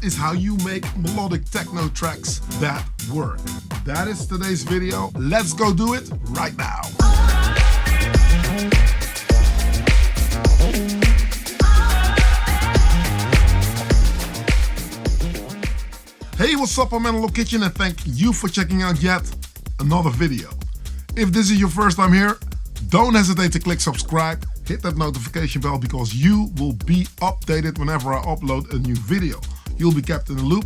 is how you make melodic techno tracks that work. That is today's video. Let's go do it right now. Hey, what's up? I'm Melodic Kitchen and thank you for checking out yet another video. If this is your first time here, don't hesitate to click subscribe, hit that notification bell because you will be updated whenever I upload a new video. You'll be kept in the loop.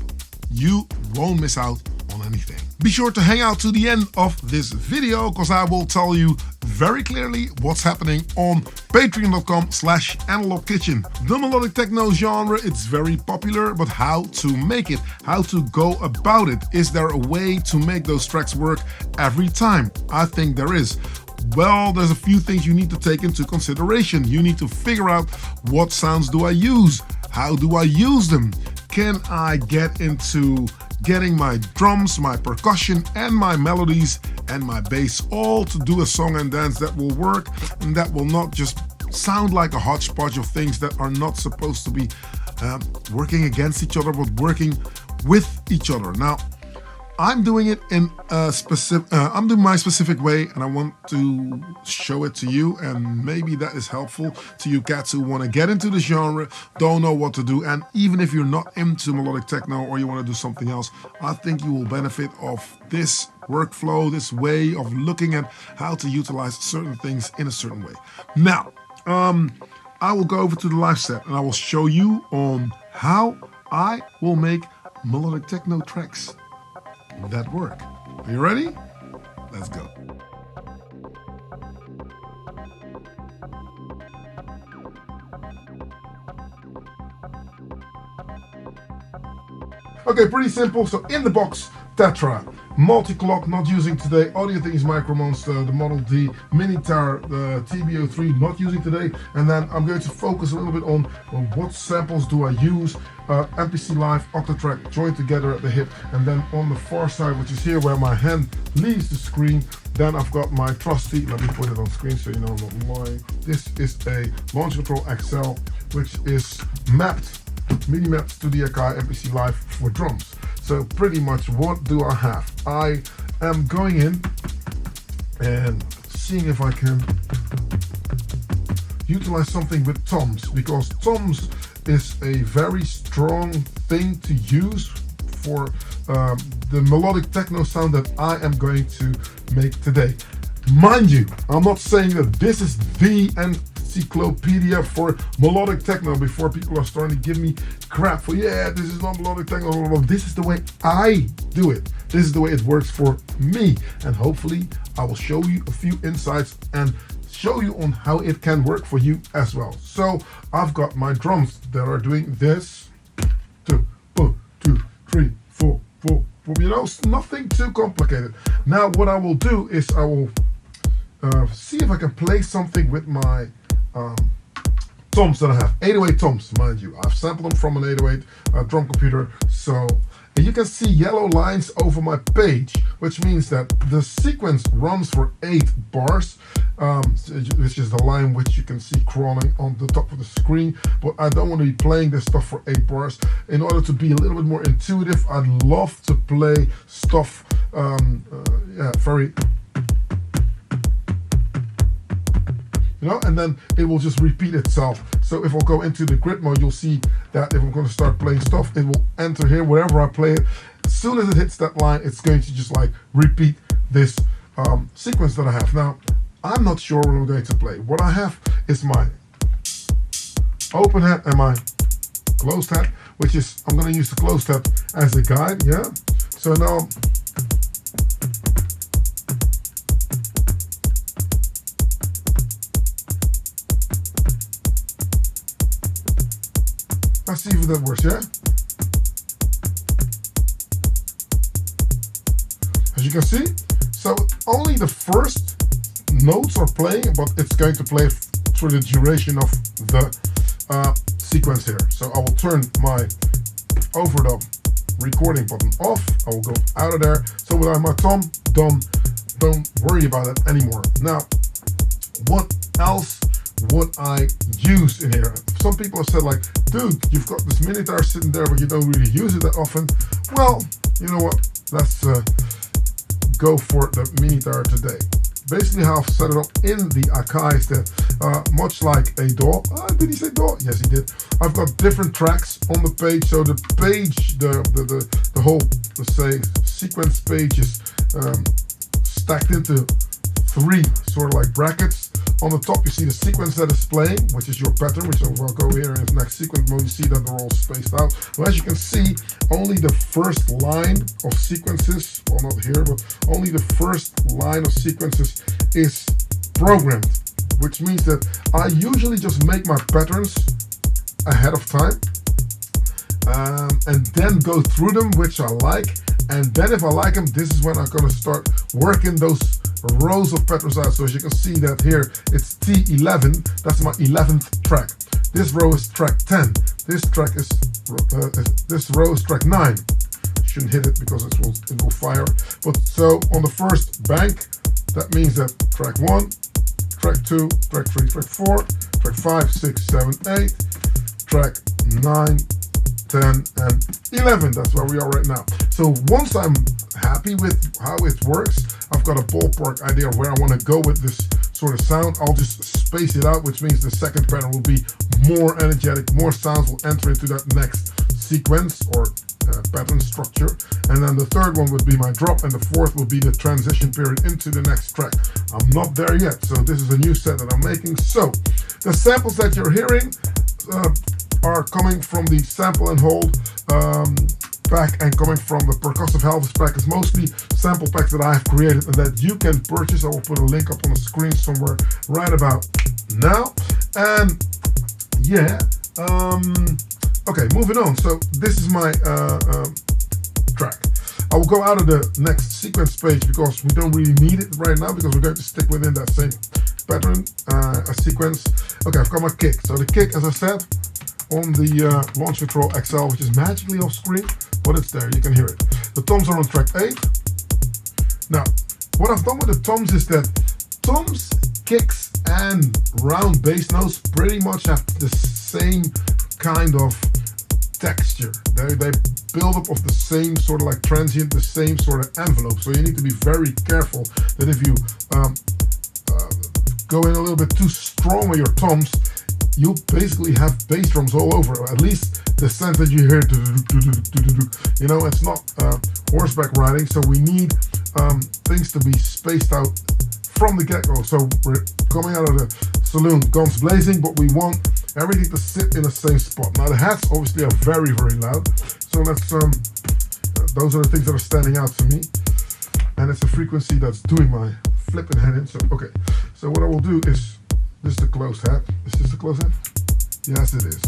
You won't miss out on anything. Be sure to hang out to the end of this video because I will tell you very clearly what's happening on patreon.com/analogkitchen. The melodic techno genre, it's very popular, but how to make it, how to go about it. Is there a way to make those tracks work every time? I think there is. Well, there's a few things you need to take into consideration. You need to figure out what sounds do I use? How do I use them? Can I get into getting my drums, my percussion, and my melodies and my bass all to do a song and dance that will work and that will not just sound like a hodgepodge of things that are not supposed to be working against each other, but working with each other. Now, I'm doing it in a I'm doing my specific way, and I want to show it to you, and maybe that is helpful to you cats who want to get into the genre, don't know what to do, and even if you're not into melodic techno or you want to do something else, I think you will benefit of this workflow, this way of looking at how to utilize certain things in a certain way. Now, I will go over to the live set and I will show you on how I will make melodic techno tracks that work. Are you ready? Let's go. Okay, pretty simple. So in the box, Tetra, multi-clock, not using today. Audio thing is MicroMonsta, the Model D, Minitaur, the TB03, not using today. And then I'm going to focus a little bit on what samples do I use. MPC Live, Octatrack joined together at the hip, and then on the far side, which is here where my hand leaves the screen, then I've got my trusty, let me put it on screen so you know I'm not lying. This is a Launch Control XL, which is mapped, MIDI mapped to the Akai MPC Live for drums. So pretty much what do I have? I am going in and seeing if I can utilize something with toms, because toms is a very strong thing to use for the melodic techno sound that I am going to make today. Mind you, I'm not saying that this is the encyclopedia for melodic techno before people are starting to give me crap for, yeah, this is not melodic techno. This is the way I do it. This is the way it works for me. And hopefully I will show you a few insights and show you on how it can work for you as well. So I've got my drums that are doing this, 2, 1, 2, 3, 4, 4, 4. You know, it's nothing too complicated. Now what I will do is I will see if I can play something with my toms that I have. 808 toms, mind you. I've sampled them from an 808 drum computer. So you can see yellow lines over my page, which means that the sequence runs for 8 bars, which is the line which you can see crawling on the top of the screen. But I don't want to be playing this stuff for 8 bars. In order to be a little bit more intuitive, I'd love to play stuff very, you know, and then it will just repeat itself. So if I'll go into the grid mode, you'll see that if I'm going to start playing stuff, it will enter here wherever I play it. As soon as it hits that line, it's going to just like repeat this sequence that I have. Now, I'm not sure what I'm going to play. What I have is my open hat and my closed hat, which is, I'm going to use the closed hat as a guide, yeah? So now, let's see if that works, yeah? As you can see, so only the first notes are playing, but it's going to play through the duration of the sequence here. So I will turn my overdub recording button off. I will go out of there. So without my tom, don't worry about it anymore. Now, what else what I use in here. Some people have said like, dude, you've got this Minitaur sitting there, but you don't really use it that often. Well, you know what? Let's go for the Minitaur today. Basically how I've set it up in the Akai is that much like a DAW, did he say DAW? Yes, he did. I've got different tracks on the page. So the page, the whole, let's say, sequence page is stacked into 3 sort of like brackets. On the top you see the sequence that is playing, which is your pattern, which I'll go here in the next sequence mode. You see that they're all spaced out. Well, as you can see, only the first line of sequences, well not here, but only the first line of sequences is programmed, which means that I usually just make my patterns ahead of time and then go through them, which I like. And then if I like them, this is when I'm going to start working those rows of patterns out. So as you can see that here, it's T11. That's my 11th track. This row is track 10. This track is, this row is track 9. Shouldn't hit it because it will fire. But so on the first bank, that means that track 1, track 2, track 3, track 4, track 5, 6, 7, 8, track 9, 10 and 11. That's where we are right now. So once I'm happy with how it works, I've got a ballpark idea of where I want to go with this sort of sound. I'll just space it out, which means the second pattern will be more energetic, more sounds will enter into that next sequence or pattern structure, and then the third one would be my drop, and the fourth would be the transition period into the next track. I'm not there yet, so this is a new set that I'm making. So the samples that you're hearing are coming from the sample and hold pack and coming from the percussive Elvis pack. Is mostly sample packs that I have created and that you can purchase. I will put a link up on the screen somewhere right about now. And yeah, okay, moving on. So this is my track. I will go out of the next sequence page because we don't really need it right now, because we're going to stick within that same pattern sequence. Okay, I've got my kick. So the kick, as I said, on the Launch Control XL, which is magically off screen, but it's there, you can hear it. The toms are on track 8. Now, what I've done with the toms is that toms, kicks, and round bass notes pretty much have the same kind of texture. They build up of the same sort of like transient, the same sort of envelope. So you need to be very careful that if you go in a little bit too strong with your toms, you basically have bass drums all over. At least the sense that you hear, you know, it's not horseback riding. So we need things to be spaced out from the get-go. So we're coming out of the saloon guns blazing, but we want everything to sit in the same spot. Now the hats obviously are very, very loud. So let's those are the things that are standing out to me. And it's a frequency that's doing my flipping head in. So okay. So what I will do is, this is the closed hat. Is this the closed hat? Yes, it is.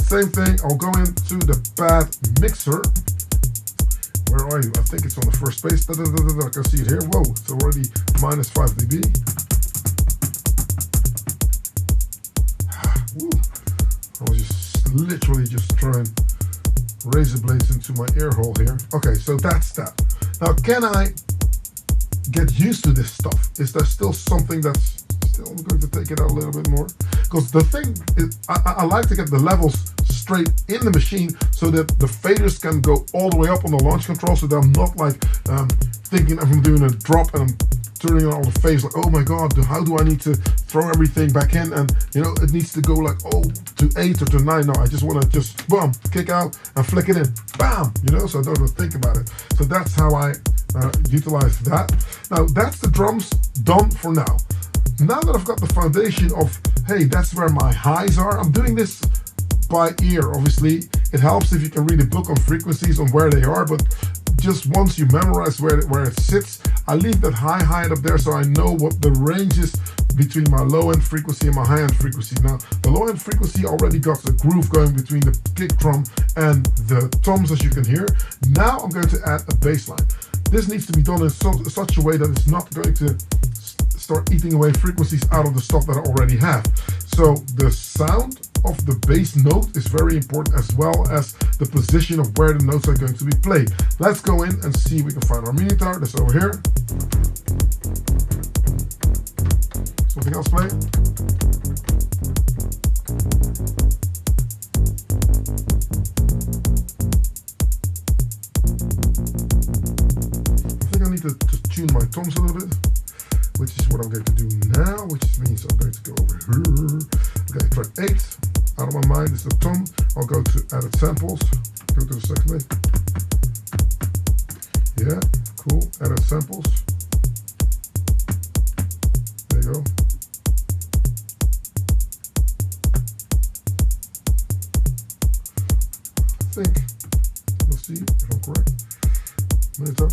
Same thing. I'll go into the pad mixer. Where are you? I think it's on the first space. I can see it here. Whoa, it's already minus 5 dB. I was just literally just throwing razor blades into my ear hole here. Okay, so that's that. Now, can I get used to this stuff? Is there still something that's still, I'm going to take it out a little bit more? Because the thing is, I like to get the levels straight in the machine so that the faders can go all the way up on the launch control, so that I'm not like thinking I'm doing a drop and I'm turning on the phase like, oh my god, how do I need to throw everything back in, and you know, it needs to go like, oh, to 8 or to 9. No, I just want to just boom, kick out and flick it in, bam, you know, so I don't have to think about it. So that's how I utilize that. Now that's the drums done for now. Now that I've got the foundation of, hey, that's where my highs are, I'm doing this by ear. Obviously it helps if you can read a book on frequencies on where they are, but just once you memorize where it sits, I leave that high up there so I know what the range is between my low end frequency and my high end frequency. Now the low end frequency already got the groove going between the kick drum and the toms, as you can hear. Now I'm going to add a bass line. This needs to be done in such a way that it's not going to start eating away frequencies out of the stuff that I already have. So the sound of the bass note is very important, as well as the position of where the notes are going to be played. Let's go in and see if we can find our Minitaur. That's over here. Something else play. toms a little bit, which is what I'm going to do now, which means I'm going to go over here. Okay, track 8, out of my mind is the tom. I'll go to added samples, go to the second link. Yeah, cool, added samples. There you go. I think, let's see if I'm correct. Minitaur.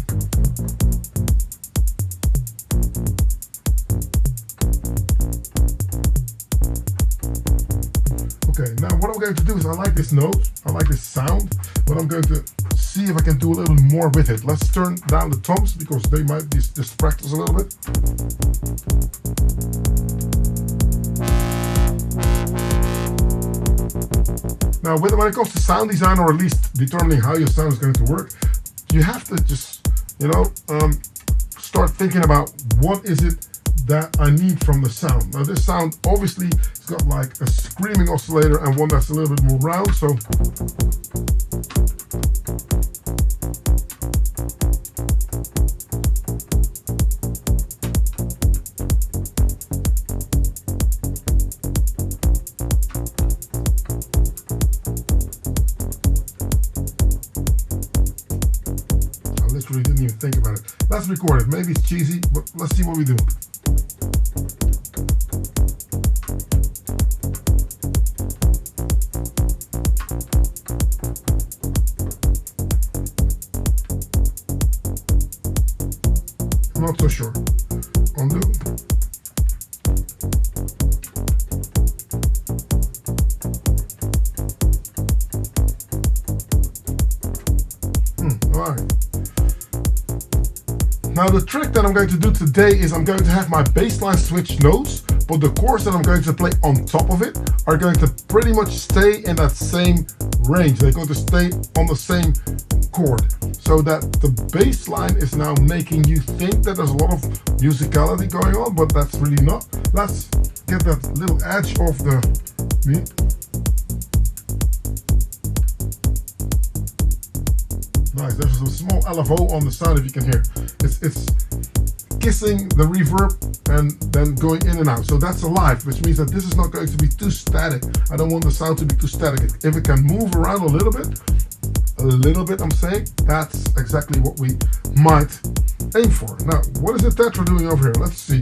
Okay, now what I'm going to do is I like this note, I like this sound, but I'm going to see if I can do a little more with it. Let's turn down the toms because they might distract us a little bit. Now, when it comes to sound design, or at least determining how your sound is going to work, you have to just, you know, start thinking about what is it that I need from the sound. Now, this sound obviously has got like a screaming oscillator and one that's a little bit more round, so didn't even think about it. Let's record it. Maybe it's cheesy, but let's see what we do. I'm not so sure. Undo. All right. Now the trick that I'm going to do today is I'm going to have my bassline switch notes, but the chords that I'm going to play on top of it are going to pretty much stay in that same range. They're going to stay on the same chord, so that the bass line is now making you think that there's a lot of musicality going on, but that's really not. Let's get that little edge of the beat. Nice, there's a small LFO on the sound if you can hear. It's kissing the reverb and then going in and out. So that's alive, which means that this is not going to be too static. I don't want the sound to be too static. If it can move around a little bit, I'm saying, that's exactly what we might aim for. Now, what is the Tetra doing over here? Let's see.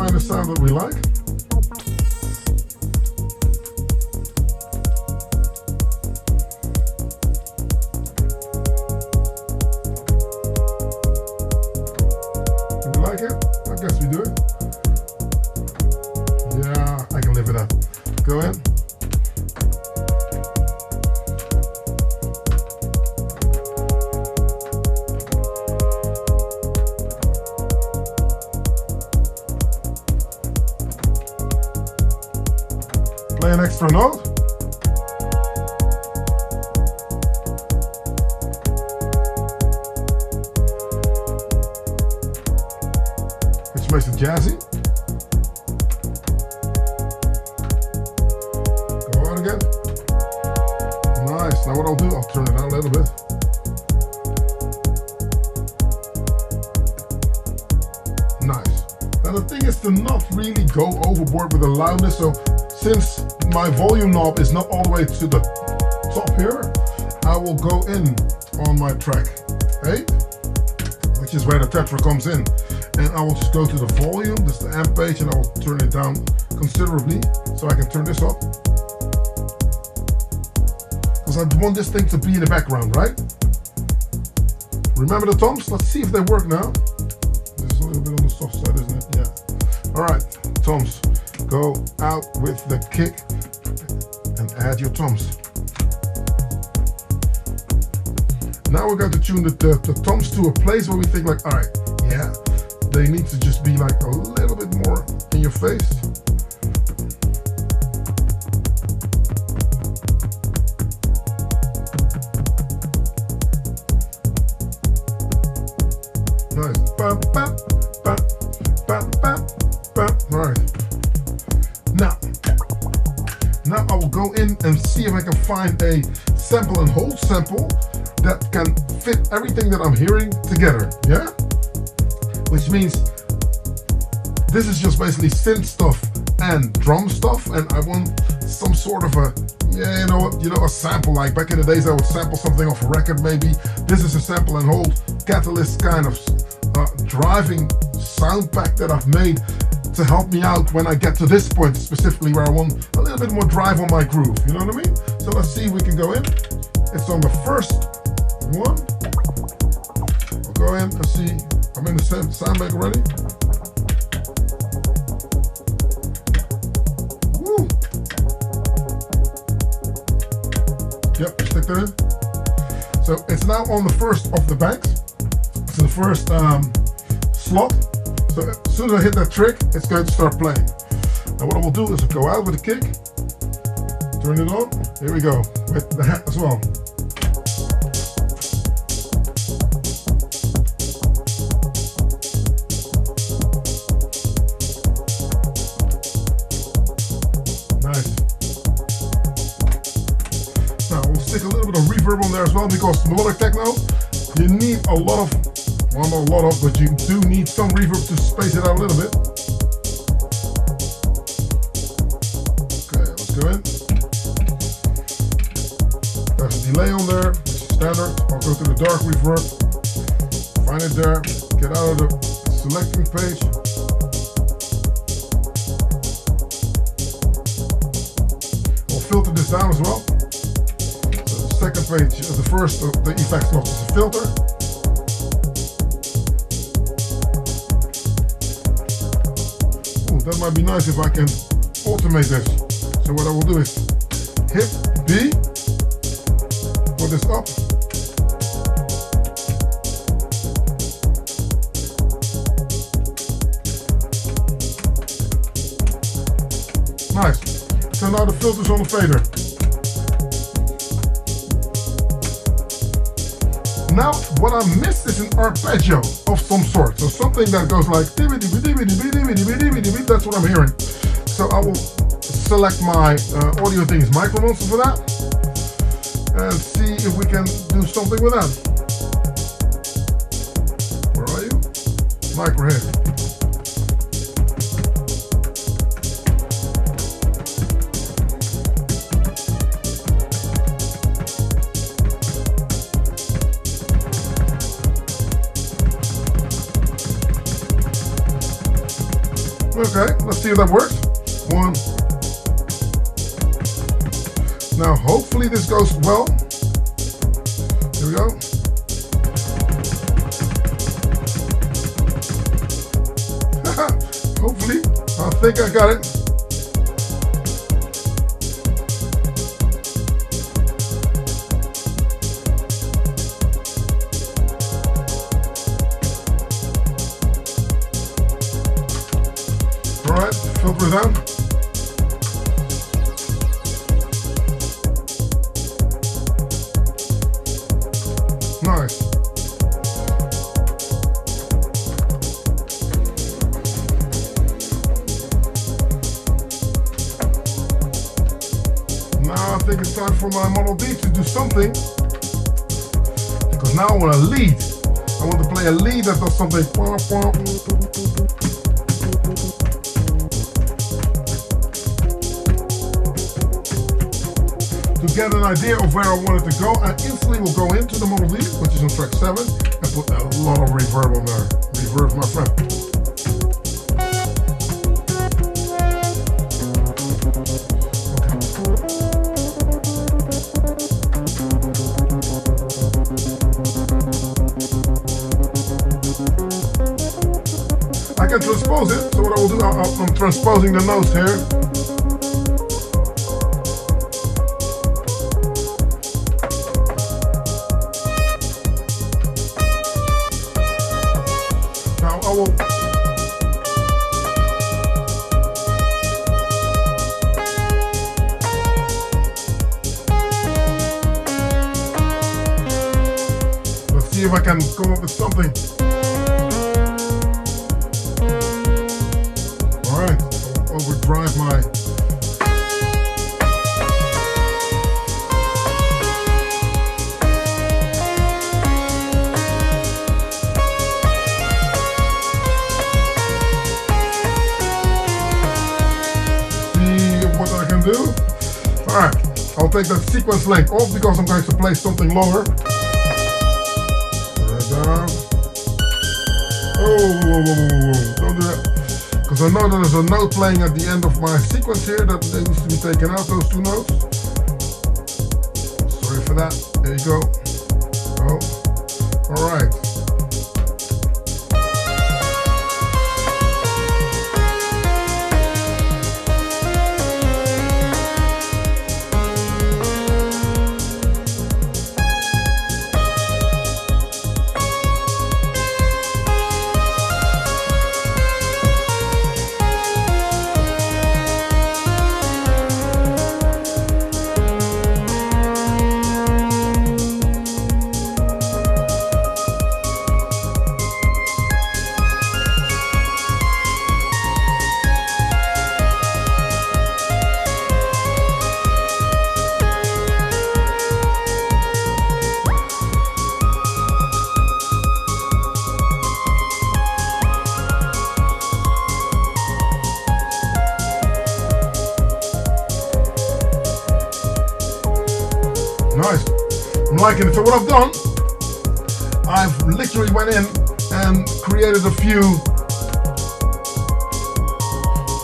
The sound that we like. Do we like it? I guess we do it. Yeah, I can live it up. Go in. Play an extra note. Which makes it jazzy. Go on again. Nice. Now what I'll do, I'll turn it down a little bit. Nice. Now the thing is to not really go overboard with the loudness, so since my volume knob is not all the way to the top here, I will go in on my track 8, which is where the Tetra comes in, and I will just go to the volume, this is the amp page, and I will turn it down considerably so I can turn this up, because I want this thing to be in the background, right? Remember the toms? Let's see if they work now. This is a little bit on the soft side, isn't it? Yeah. All right, toms. Go out with the kick and add your toms. Now we're going to tune the toms to a place where we think like, all right, yeah, they need to just be like a little bit more in your face. Nice. Bam, bam, bam, bam, bam, bam. find a sample and hold sample that can fit everything that I'm hearing together, yeah? Which means this is just basically synth stuff and drum stuff, and I want some sort of a, yeah, a sample. Like back in the days I would sample something off a record maybe. This is a sample and hold catalyst kind of driving sound pack that I've made to help me out when I get to this point specifically where I want a little bit more drive on my groove, you know what I mean? So let's see if we can go in. It's on the first one. I'll go in and see, I'm in the sound bank already. Woo! Yep, stick there in. So it's now on the first of the banks. It's the first slot. So as soon as I hit that trick, it's going to start playing. Now what I will do is go out with a kick, turn it on, here we go, with the hat as well. Nice. Now we'll stick a little bit of reverb on there as well, because melodic techno, you need a lot of, well, not a lot of, but you do need some reverb to space it out a little bit. Okay, let's go in. There's a delay on there, standard. I'll go to the dark reverb, find it there, get out of the selecting page. I'll filter this down as well. So the second page, the first of the effects slot is a filter. That might be nice if I can automate this. So what I will do is hit B, put this up. Nice. So now the filter's on the fader. Now what I missed is an arpeggio of some sort. So something that goes like, that's what I'm hearing. So I will select my audio things, MicroMonsta for that, and see if we can do something with that. Where are you? Micro here. Okay, let's see if that works. One. Now, hopefully this goes well. Here we go. Hopefully, I think I got it. Alright, filter down. Nice. Now I think it's time for my melodies to do something. Because now I want to lead. I want to play a lead that does something. To get an idea of where I want it to go, I instantly will go into the melody, which is on track 7, and put a lot of reverb on there. Reverb, my friend. Okay. I can transpose it, so what I will do, I'm transposing the notes here. I will let's see if I can come up with something. Alright, I'll overdrive my I'll take that sequence length off because I'm going to play something lower. Right down. Oh, don't do that. Because I know that there's a note playing at the end of my sequence here that needs to be taken out, those two notes. Sorry for that. There you go. Oh, all right. Nice. I'm liking it. So what I've done, I've literally went in and created a few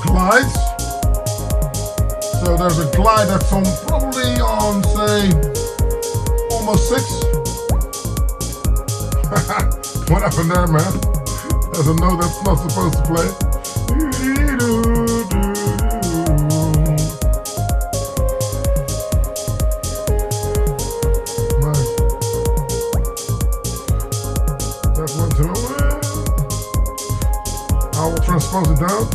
glides. So there's a glide that's on probably on say almost 6. What happened there, man? There's a note that's not supposed to play. I will transpose it down.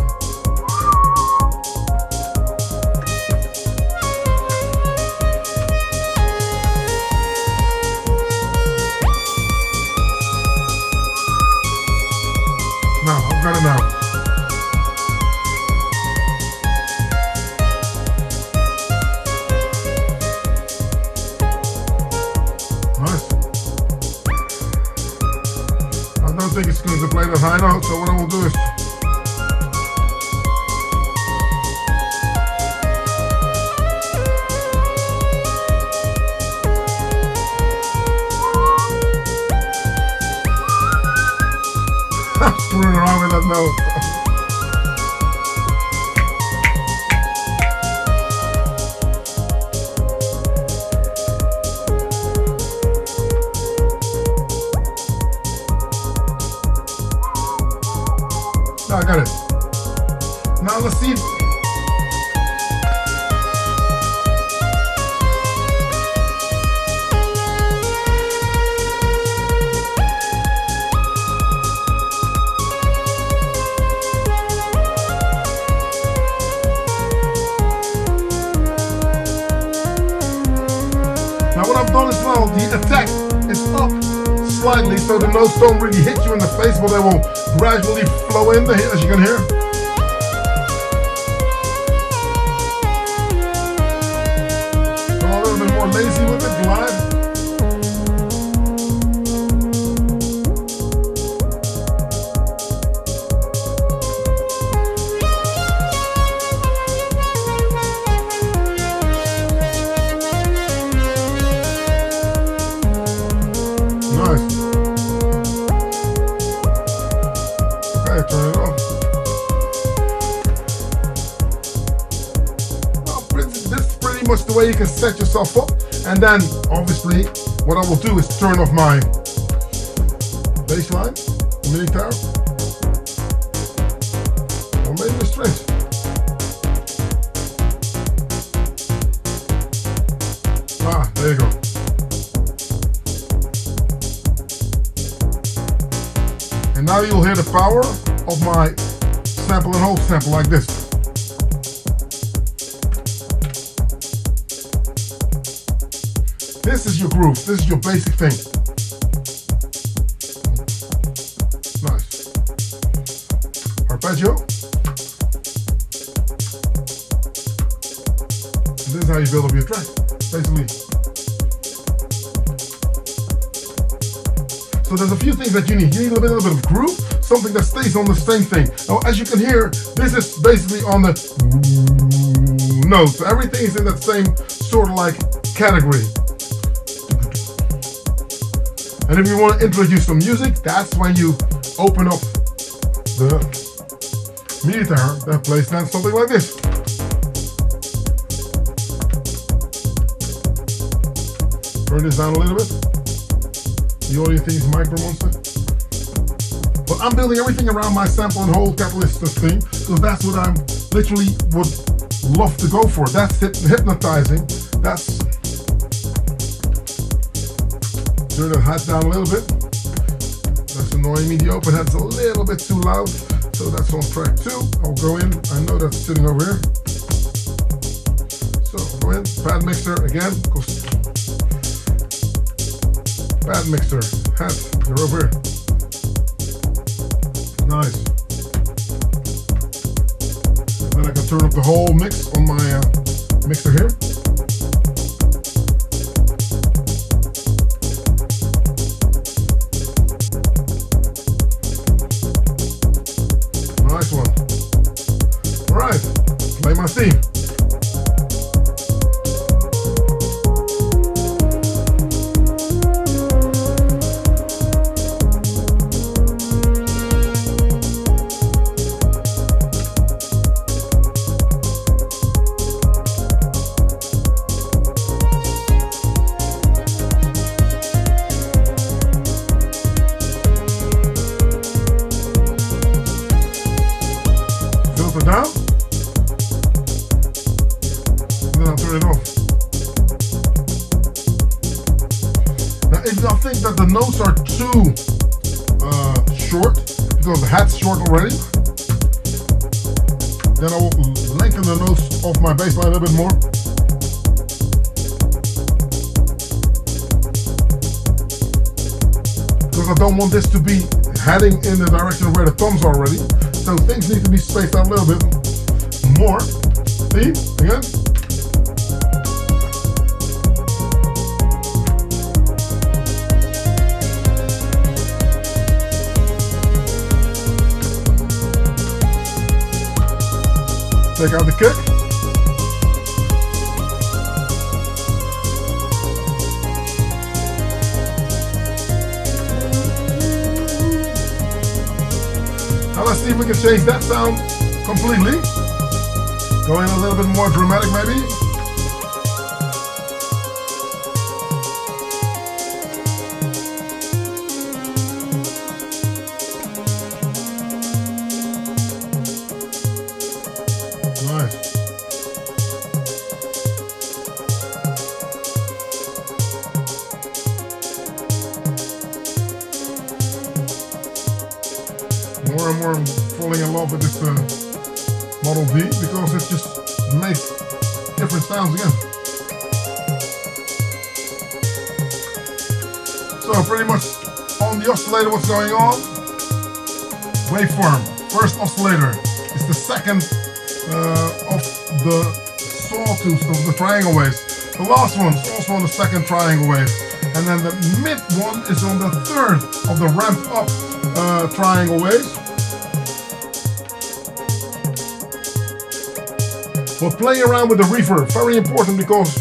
Now, I've got it now. Nice. I don't think it's going to play that high note, so what I will do is screwing around with that note. I got it. Now let's see. Now what I've done as well, the attack is up slightly so the notes don't really hit you in the face, but they will gradually flow in, as you can hear. So a little bit more lazy with the glide. Nice. Okay, turn it off. Well, this is pretty much the way you can set yourself up. And then, obviously, what I will do is turn off my bass line, Minitaur, or maybe the strings. Ah, there you go. And now you'll hear the power of my sample and hold sample like this. This is your groove. This is your basic thing. Nice. Arpeggio. And this is how you build up your track, basically. So there's a few things that you need. You need a little bit of groove, something that stays on the same thing. Now, as you can hear, this is basically on the note. So everything is in that same sort of like category. And if you want to introduce some music, that's when you open up the Minitaur that plays then something like this. Turn this down a little bit. The audio thing is MicroMonsta. But I'm building everything around my sample and hold catalyst theme, because that's what I'm literally would love to go for. That's hypnotizing. That's turn the hat down a little bit. That's annoying me. The open hat's a little bit too loud, so that's on track 2. I'll go in. I know that's sitting over here. So I'll go in. Pad mixer again. Pad mixer. Hat. You're over here. Nice. Then I can turn up the whole mix on my mixer here. Nice one. All right, play my theme. Down, and then I'll turn it off. Now if I think that the notes are too short, because the hat's short already, then I will lengthen the notes of my bass line a little bit more. Because I don't want this to be heading in the direction where the toms are already. So things need to be spaced out a little bit more. See? Again. Take out the kick. Now let's see if we can change that sound completely. Go in a little bit more dramatic maybe. Nice. More and more I'm falling in love with this Model D, because it just makes different sounds again. So pretty much on the oscillator, what's going on? Waveform. First oscillator is the second of the sawtooth of the triangle waves. The last one is also on the second triangle wave. And then the mid one is on the third of the ramped up triangle waves. But play around with the reverb, very important, because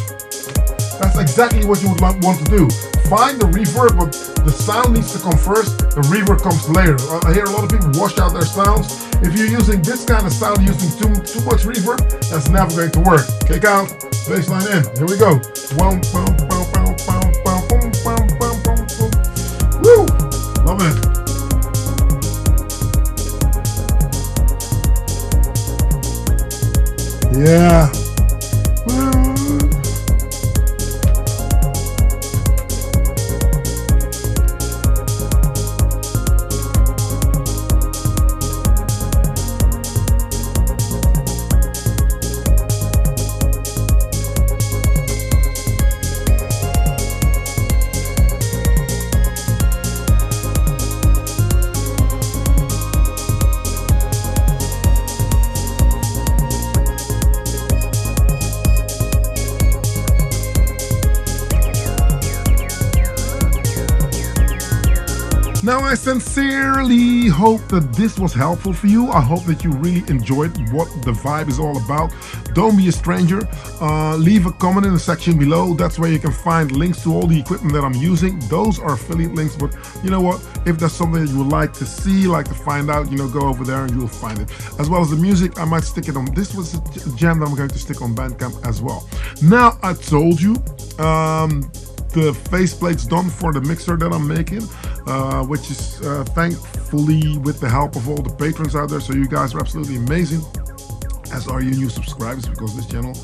that's exactly what you would want to do. Find the reverb, but the sound needs to come first, the reverb comes later. I hear a lot of people wash out their sounds. If you're using this kind of sound, using too much reverb, that's never going to work. Kick out, bassline in, here we go. Woo! Love it. Yeah. Now, I sincerely hope that this was helpful for you. I hope that you really enjoyed what the vibe is all about. Don't be a stranger. Leave a comment in the section below. That's where you can find links to all the equipment that I'm using. Those are affiliate links, but you know what? If there's something that you would like to see, like to find out, go over there and you'll find it. As well as the music, I might stick it on. This was a jam that I'm going to stick on Bandcamp as well. Now, I told you, the faceplate's done for the mixer that I'm making, which is thankfully with the help of all the patrons out there. So you guys are absolutely amazing, as are you new subscribers, because this channel,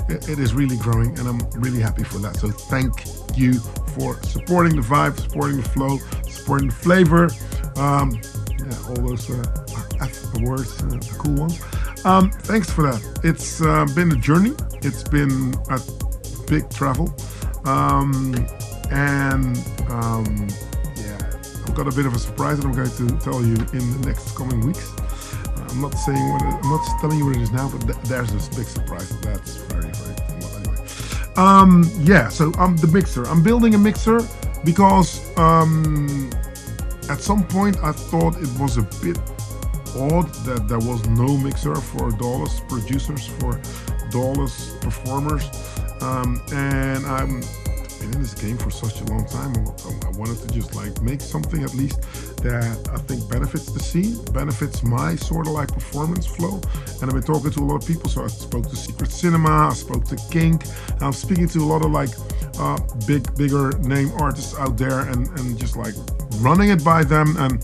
it is really growing and I'm really happy for that. So thank you for supporting the vibe, supporting the flow, supporting the flavor, all those words, the cool ones. Thanks for that. It's been a journey. It's been a big travel. I've got a bit of a surprise that I'm going to tell you in the next coming weeks. I'm not telling you what it is now, but there's this big surprise. That's very, very cool. Anyway, so I'm the mixer. I'm building a mixer because at some point I thought it was a bit odd that there was no mixer for DAWless producers, for DAWless performers, and I'm been in this game for such a long time. I wanted to just make something at least that I think benefits the scene, benefits my sort of performance flow. And I've been talking to a lot of people. So I spoke to Secret Cinema, I spoke to Kink, and I'm speaking to a lot of bigger name artists out there, and just running it by them. And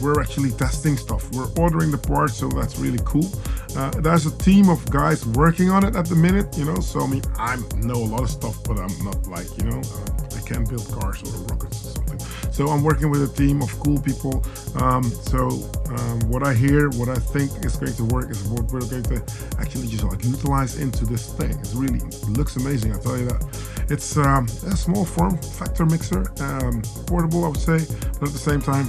we're actually testing stuff. We're ordering the parts, so that's really cool. There's a team of guys working on it at the minute, so I know a lot of stuff, but I'm not I can't build cars or rockets or something. So I'm working with a team of cool people. What I hear, what I think is going to work is what we're going to actually just utilize into this thing. It looks amazing, I tell you that. It's a small form factor mixer, portable I would say, but at the same time,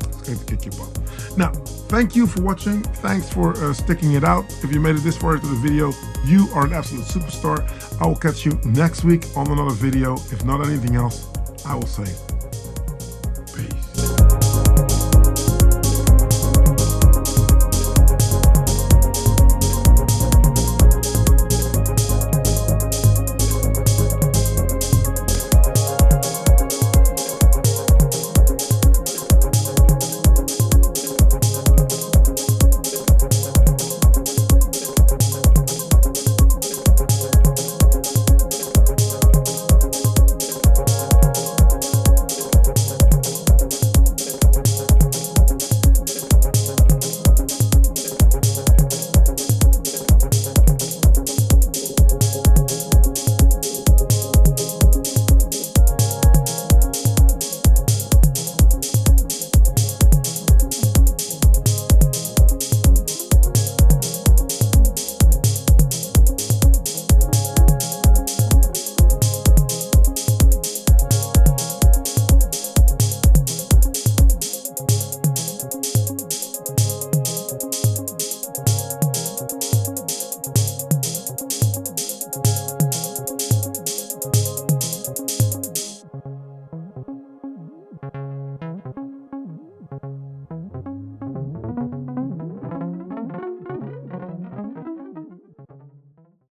it's going to kick your butt. Now, thank you for watching. Thanks for sticking it out. If you made it this far into the video, you are an absolute superstar. I will catch you next week on another video. If not anything else, I will say